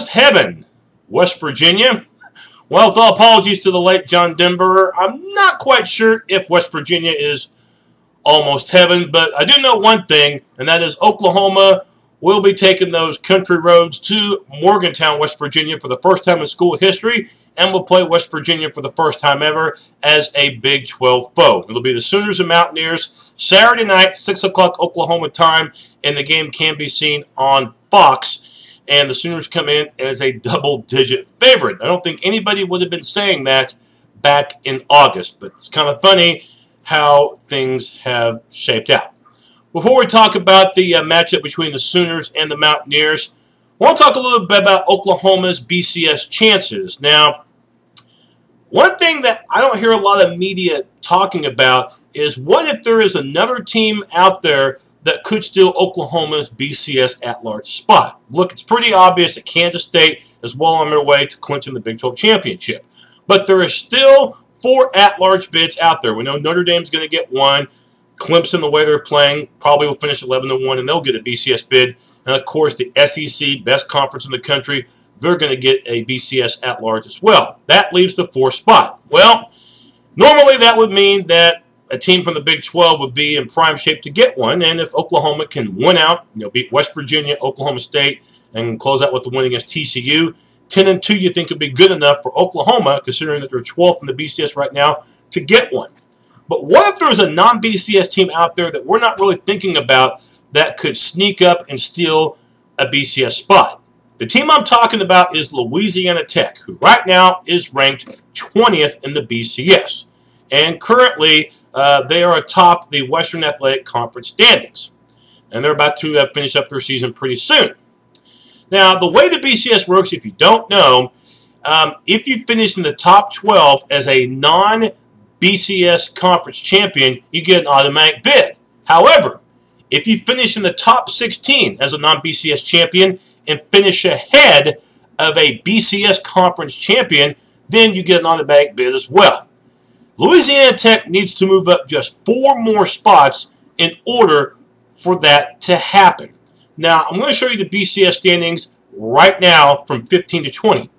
almost heaven, West Virginia. Well, with all apologies to the late John Denver, I'm not quite sure if West Virginia is almost heaven, but I do know one thing, and that is Oklahoma will be taking those country roads to Morgantown, West Virginia for the first time in school history, and will play West Virginia for the first time ever as a Big 12 foe. It'll be the Sooners and Mountaineers Saturday night, 6 o'clock Oklahoma time, and the game can be seen on Fox. And the Sooners come in as a double-digit favorite. I don't think anybody would have been saying that back in August, but it's kind of funny how things have shaped out. Before we talk about the matchup between the Sooners and the Mountaineers, I want to talk a little bit about Oklahoma's BCS chances. Now, one thing that I don't hear a lot of media talking about is what if there is another team out there that could steal Oklahoma's BCS at-large spot? Look, it's pretty obvious that Kansas State is well on their way to clinching the Big 12 championship. But there are still 4 at-large bids out there. We know Notre Dame's going to get one. Clemson, the way they're playing, probably will finish 11-1, and they'll get a BCS bid. And, of course, the SEC, best conference in the country, they're going to get a BCS at-large as well. That leaves the 4th spot. Well, normally that would mean that a team from the Big 12 would be in prime shape to get one, and if Oklahoma can win out, beat West Virginia, Oklahoma State, and close out with the win against TCU, 10-2 you think would be good enough for Oklahoma, considering that they're 12th in the BCS right now, to get one. But what if there's a non-BCS team out there that we're not really thinking about that could sneak up and steal a BCS spot? The team I'm talking about is Louisiana Tech, who right now is ranked 20th in the BCS. And currently, they are atop the Western Athletic Conference standings. And they're about to finish up their season pretty soon. Now, the way the BCS works, if you don't know, if you finish in the top 12 as a non-BCS conference champion, you get an automatic bid. However, if you finish in the top 16 as a non-BCS champion and finish ahead of a BCS conference champion, then you get an automatic bid as well. Louisiana Tech needs to move up just 4 more spots in order for that to happen. Now, I'm going to show you the BCS standings right now from 15 to 20.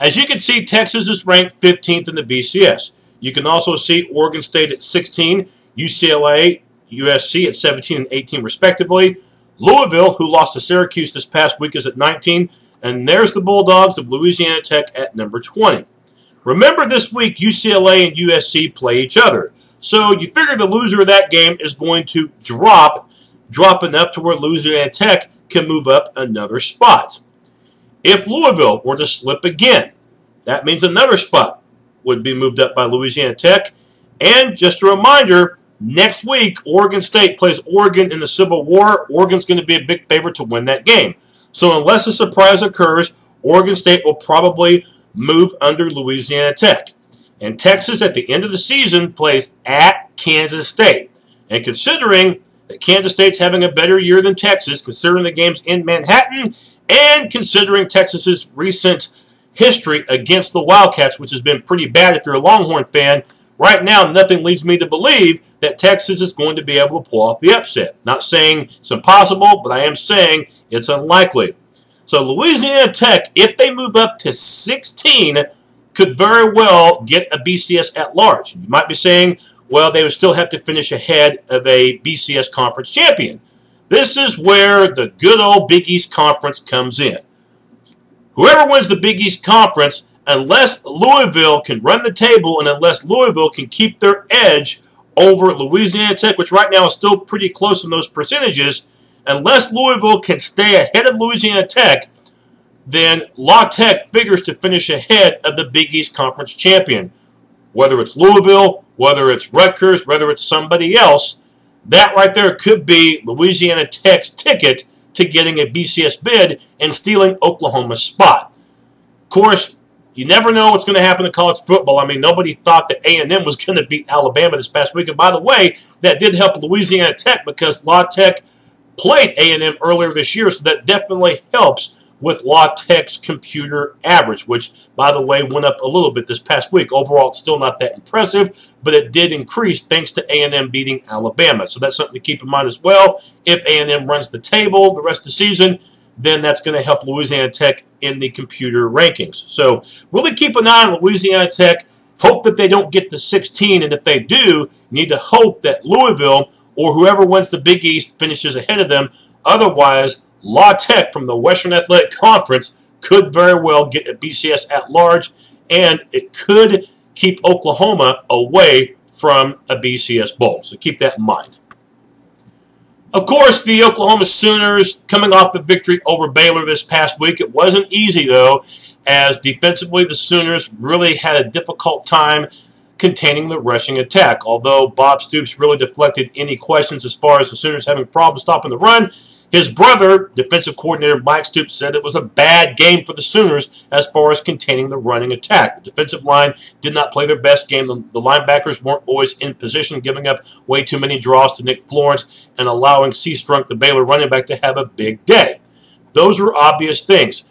As you can see, Texas is ranked 15th in the BCS. You can also see Oregon State at 16, UCLA, USC at 17 and 18 respectively. Louisville, who lost to Syracuse this past week, is at 19. And there's the Bulldogs of Louisiana Tech at number 20. Remember, this week, UCLA and USC play each other. So you figure the loser of that game is going to drop enough to where Louisiana Tech can move up another spot. If Louisville were to slip again, that means another spot would be moved up by Louisiana Tech. And just a reminder, next week, Oregon State plays Oregon in the Civil War. Oregon's going to be a big favorite to win that game. So unless a surprise occurs, Oregon State will probably move under Louisiana Tech. And Texas, at the end of the season, plays at Kansas State. And considering that Kansas State's having a better year than Texas, considering the game's in Manhattan, and considering Texas's recent history against the Wildcats, which has been pretty bad if you're a Longhorn fan, right now nothing leads me to believe that Texas is going to be able to pull off the upset. Not saying it's impossible, but I am saying it's unlikely. So Louisiana Tech, if they move up to 16, could very well get a BCS at large. You might be saying, well, they would still have to finish ahead of a BCS conference champion. This is where the good old Big East Conference comes in. Whoever wins the Big East Conference, unless Louisville can run the table and unless Louisville can keep their edge over Louisiana Tech, which right now is still pretty close in those percentages, unless Louisville can stay ahead of Louisiana Tech, then La Tech figures to finish ahead of the Big East Conference champion. Whether it's Louisville, whether it's Rutgers, whether it's somebody else, that right there could be Louisiana Tech's ticket to getting a BCS bid and stealing Oklahoma's spot. Of course, you never know what's going to happen in college football. I mean, nobody thought that A&M was going to beat Alabama this past week. And by the way, that did help Louisiana Tech because La Tech played A&M earlier this year, so that definitely helps with La Tech's computer average, which, by the way, went up a little bit this past week. Overall, it's still not that impressive, but it did increase thanks to A&M beating Alabama. So that's something to keep in mind as well. If A&M runs the table the rest of the season, then that's going to help Louisiana Tech in the computer rankings. So really keep an eye on Louisiana Tech. Hope that they don't get to 16, and if they do, you need to hope that Louisville or whoever wins the Big East finishes ahead of them. Otherwise, La Tech from the Western Athletic Conference could very well get a BCS at large, and it could keep Oklahoma away from a BCS bowl. So keep that in mind. Of course, the Oklahoma Sooners coming off the victory over Baylor this past week. It wasn't easy, though, as defensively the Sooners really had a difficult time containing the rushing attack. Although Bob Stoops really deflected any questions as far as the Sooners having problems stopping the run, his brother, defensive coordinator Mike Stoops, said it was a bad game for the Sooners as far as containing the running attack. The defensive line did not play their best game. The linebackers weren't always in position, giving up way too many draws to Nick Florence and allowing C-Strunk, the Baylor running back, to have a big day. Those were obvious things.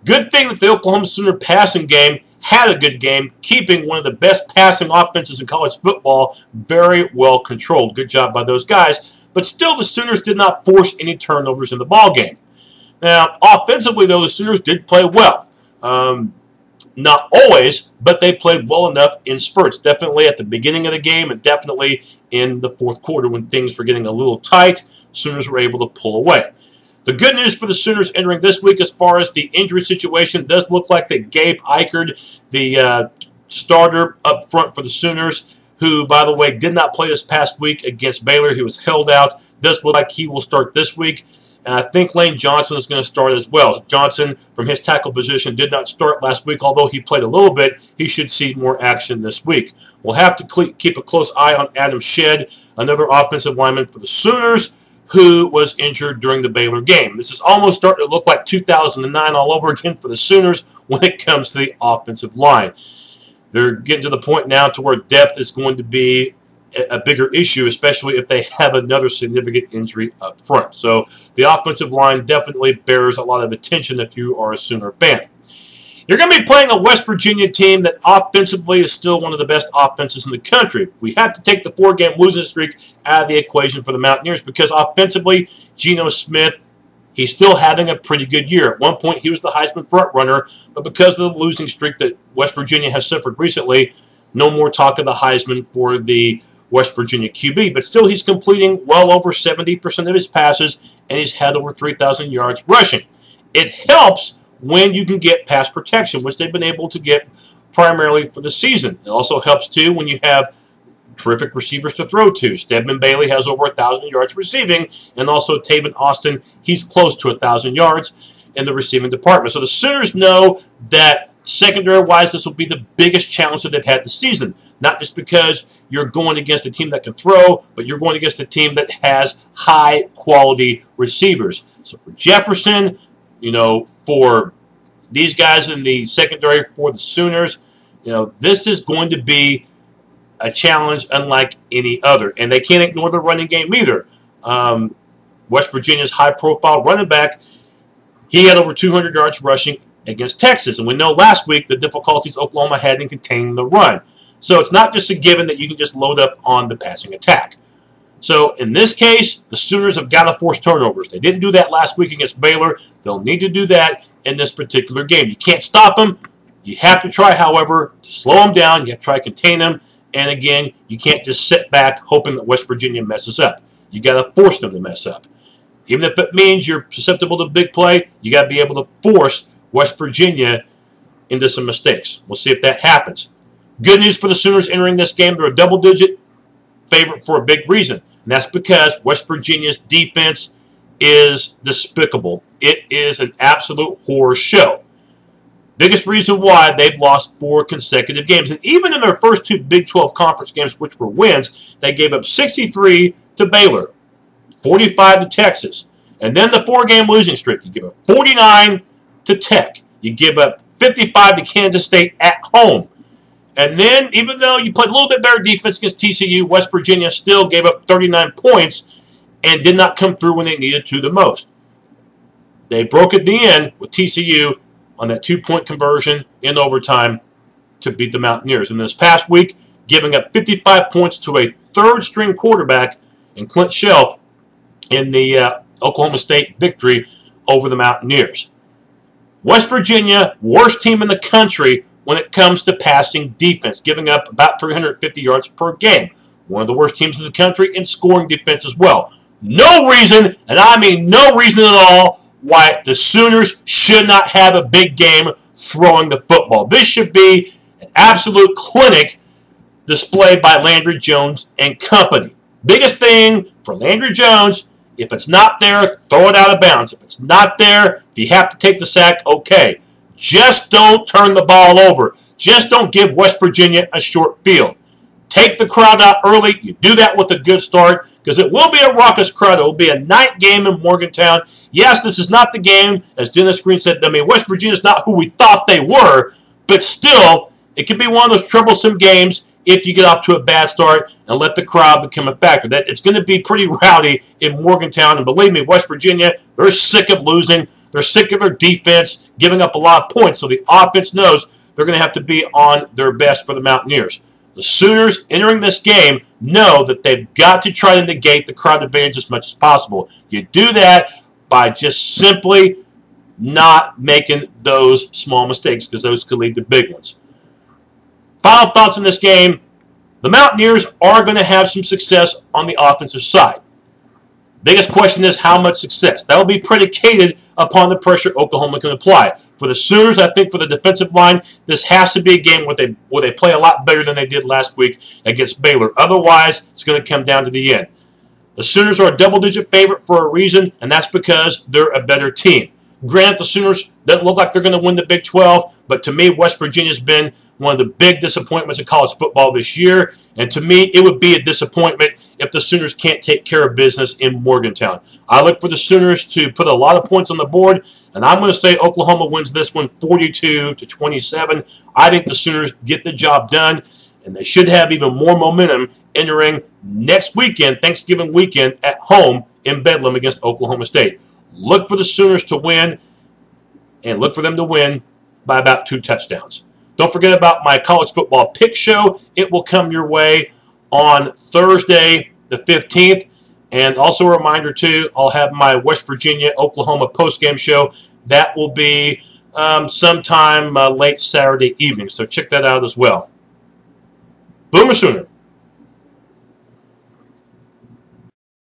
Good thing that the Oklahoma Sooner passing game had a good game, keeping one of the best passing offenses in college football very well controlled. Good job by those guys. But still, the Sooners did not force any turnovers in the ball game. Now, offensively, though, the Sooners did play well. Not always, but they played well enough in spurts. Definitely at the beginning of the game and definitely in the fourth quarter when things were getting a little tight, Sooners were able to pull away. The good news for the Sooners entering this week as far as the injury situation does look like that Gabe Eichard, the starter up front for the Sooners, who, by the way, did not play this past week against Baylor. He was held out. Does look like he will start this week. And I think Lane Johnson is going to start as well. Johnson, from his tackle position, did not start last week. Although he played a little bit, he should see more action this week. We'll have to keep a close eye on Adam Shedd, another offensive lineman for the Sooners, who was injured during the Baylor game. This is almost starting to look like 2009 all over again for the Sooners when it comes to the offensive line. They're getting to the point now to where depth is going to be a bigger issue, especially if they have another significant injury up front. So the offensive line definitely bears a lot of attention if you are a Sooner fan. You're going to be playing a West Virginia team that offensively is still one of the best offenses in the country. We have to take the 4-game losing streak out of the equation for the Mountaineers because offensively, Geno Smith, he's still having a pretty good year. At one point, he was the Heisman frontrunner, but because of the losing streak that West Virginia has suffered recently, no more talk of the Heisman for the West Virginia QB. But still, he's completing well over 70% of his passes, and he's had over 3,000 yards rushing. It helps when you can get pass protection, which they've been able to get primarily for the season. It also helps, too, when you have terrific receivers to throw to. Stedman Bailey has over 1,000 yards receiving, and also Taven Austin, he's close to 1,000 yards in the receiving department. So the Sooners know that secondary-wise, this will be the biggest challenge that they've had this season. Not just because you're going against a team that can throw, but you're going against a team that has high-quality receivers. So for Jefferson, for these guys in the secondary for the Sooners, this is going to be a challenge unlike any other. And they can't ignore the running game either. West Virginia's high-profile running back, he had over 200 yards rushing against Texas. And we know last week the difficulties Oklahoma had in containing the run. So it's not just a given that you can just load up on the passing attack. So in this case, the Sooners have got to force turnovers. They didn't do that last week against Baylor. They'll need to do that in this particular game. You can't stop them. You have to try, however, to slow them down. You have to try to contain them. And again, you can't just sit back hoping that West Virginia messes up. You got to force them to mess up. Even if it means you're susceptible to big play, you got to be able to force West Virginia into some mistakes. We'll see if that happens. Good news for the Sooners entering this game. They're a double-digit favorite for a big reason. And that's because West Virginia's defense is despicable. It is an absolute horror show. Biggest reason why they've lost 4 consecutive games. And even in their first 2 Big 12 conference games, which were wins, they gave up 63 to Baylor, 45 to Texas. And then the 4-game losing streak. You give up 49 to Tech. You give up 55 to Kansas State at home. And then, even though you played a little bit better defense against TCU, West Virginia still gave up 39 points and did not come through when they needed to the most. They broke at the end with TCU on that 2-point conversion in overtime to beat the Mountaineers. And this past week, giving up 55 points to a third-string quarterback in Clint Shelf in the Oklahoma State victory over the Mountaineers. West Virginia, worst team in the country when it comes to passing defense, giving up about 350 yards per game. One of the worst teams in the country in scoring defense as well. No reason, and I mean no reason at all, why the Sooners should not have a big game throwing the football. This should be an absolute clinic displayed by Landry Jones and company. Biggest thing for Landry Jones, if it's not there, throw it out of bounds. If it's not there, if you have to take the sack, okay. Just don't turn the ball over. Just don't give West Virginia a short field. Take the crowd out early. You do that with a good start because it will be a raucous crowd. It will be a night game in Morgantown. Yes, this is not the game, as Dennis Green said. I mean, West Virginia is not who we thought they were, but still, it can be one of those troublesome games if you get off to a bad start and let the crowd become a factor. It's going to be pretty rowdy in Morgantown, and believe me, West Virginia, they're sick of losing. They're sick of their defense giving up a lot of points, so the offense knows they're going to have to be on their best for the Mountaineers. The Sooners entering this game know that they've got to try to negate the crowd advantage as much as possible. You do that by just simply not making those small mistakes because those could lead to big ones. Final thoughts on this game. The Mountaineers are going to have some success on the offensive side. Biggest question is how much success. That will be predicated upon the pressure Oklahoma can apply. For the Sooners, I think for the defensive line, this has to be a game where they play a lot better than they did last week against Baylor. Otherwise, it's going to come down to the end. The Sooners are a double-digit favorite for a reason, and that's because they're a better team. Granted, the Sooners doesn't look like they're going to win the Big 12, but to me, West Virginia's been one of the big disappointments in college football this year, and to me, it would be a disappointment if the Sooners can't take care of business in Morgantown. I look for the Sooners to put a lot of points on the board, and I'm going to say Oklahoma wins this one 42-27. I think the Sooners get the job done, and they should have even more momentum entering next weekend, Thanksgiving weekend, at home in Bedlam against Oklahoma State. Look for the Sooners to win, and look for them to win by about 2 touchdowns. Don't forget about my college football pick show. It will come your way on Thursday the 15th. And also a reminder, too, I'll have my West Virginia-Oklahoma postgame show. That will be sometime late Saturday evening, so check that out as well. Boomer Sooner.